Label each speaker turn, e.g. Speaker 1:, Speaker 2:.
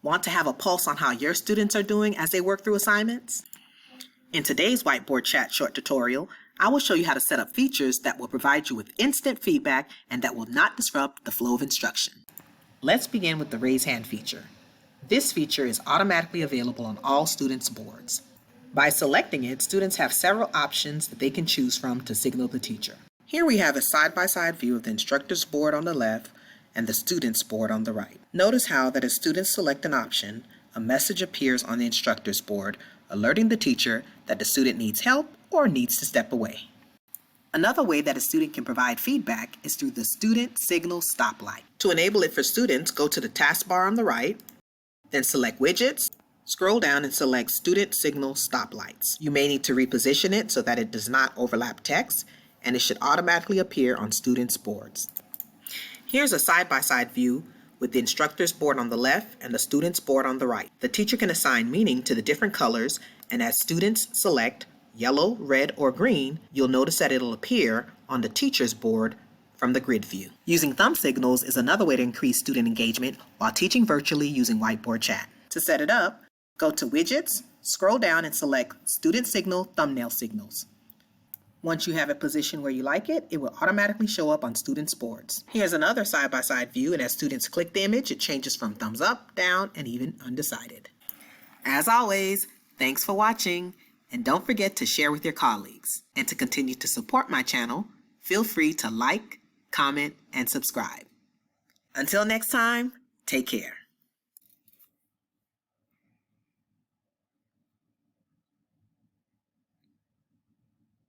Speaker 1: Want to have a pulse on how your students are doing as they work through assignments? In today's Whiteboard Chat short tutorial, I will show you how to set up features that will provide you with instant feedback and that will not disrupt the flow of instruction. Let's begin with the raise hand feature. This feature is automatically available on all students' boards. By selecting it, students have several options that they can choose from to signal the teacher. Here we have a side-by-side view of the instructor's board on the left and the student's board on the right. Notice how that as students select an option, a message appears on the instructor's board, alerting the teacher that the student needs help or needs to step away. Another way that a student can provide feedback is through the Student Signal Stoplight. To enable it for students, go to the taskbar on the right, then select Widgets, scroll down and select Student Signal Stoplights. You may need to reposition it so that it does not overlap text, and it should automatically appear on students' boards. Here's a side-by-side view with the instructor's board on the left and the student's board on the right. The teacher can assign meaning to the different colors, and as students select yellow, red, or green, you'll notice that it'll appear on the teacher's board from the grid view. Using thumb signals is another way to increase student engagement while teaching virtually using Whiteboard Chat. To set it up, go to Widgets, scroll down and select Student Signal Thumbnail Signals. Once you have it positioned where you like it, it will automatically show up on students' boards. Here's another side-by-side view, and as students click the image, it changes from thumbs up, down, and even undecided. As always, thanks for watching, and don't forget to share with your colleagues. And to continue to support my channel, feel free to like, comment, and subscribe. Until next time, take care.